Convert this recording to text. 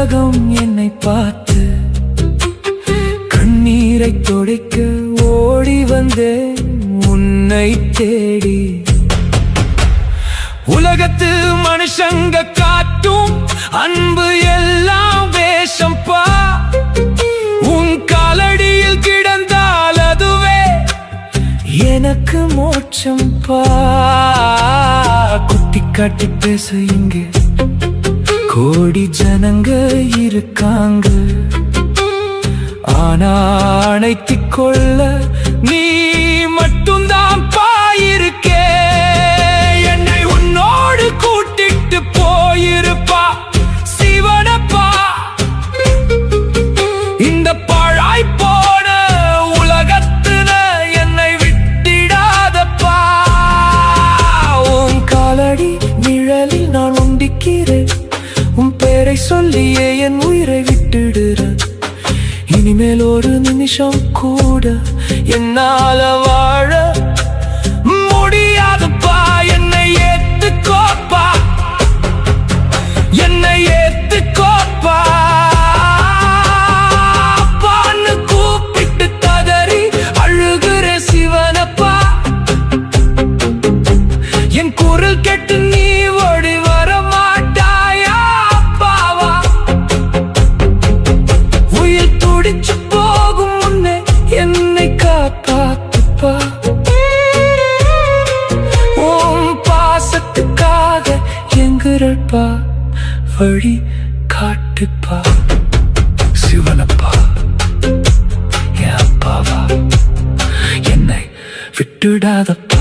உலகம் என்னை பார்த்து கண்ணீரை துடைக்க ஓடி வந்தேன் உன்னை தேடி. உலகத்து மனுஷங்க காட்டும் அன்பு எல்லாம் வேஷம் பா. உன் காலடியில் கிடந்தால் அதுவே எனக்கு மோட்சம் பா. குத்தி காட்டி பேச இங்கே கோடி ஜனங்க இருக்காங்க. ஆனா அணைத்திக் கொள்ள நீ மட்டும்தான் பாயிருக்கே. என்னை உன்னோடு கூட்டிட்டு போயிருப்பா சிவனப்பா. இந்த பாழாய் போன உலகத்துல என்னை விட்டிடாதப்பா. உன் காலடி நிழலில் நான் உண்டிக்கிறேன். உன் பேரை சொல்லியே என் உயிரை விட்டுடுறேன். இனிமேல் ஒரு நிமிஷம் கூட என்னால வாழ முடியாதுப்பா. என்னை ஏத்துக்கோப்பா, என்னை ஏத்துக்கோப்பா. அப்பான்னு கூப்பிட்டு கதறி அழுகிற சிவனப்பா. என் குரல் கேட்டு நீ ஓடி வர மாட்டாயா அப்பாவா? உயிர் துடிச்சு போகும் முன்னே என்னை காப்பாத்துப்பா. உன் பாசத்துக்காக எங்குறப்பா வழி காட்டுப்பா. சிவனப்பா என் அப்பாவா, என்னை விட்டுடாதப்பா.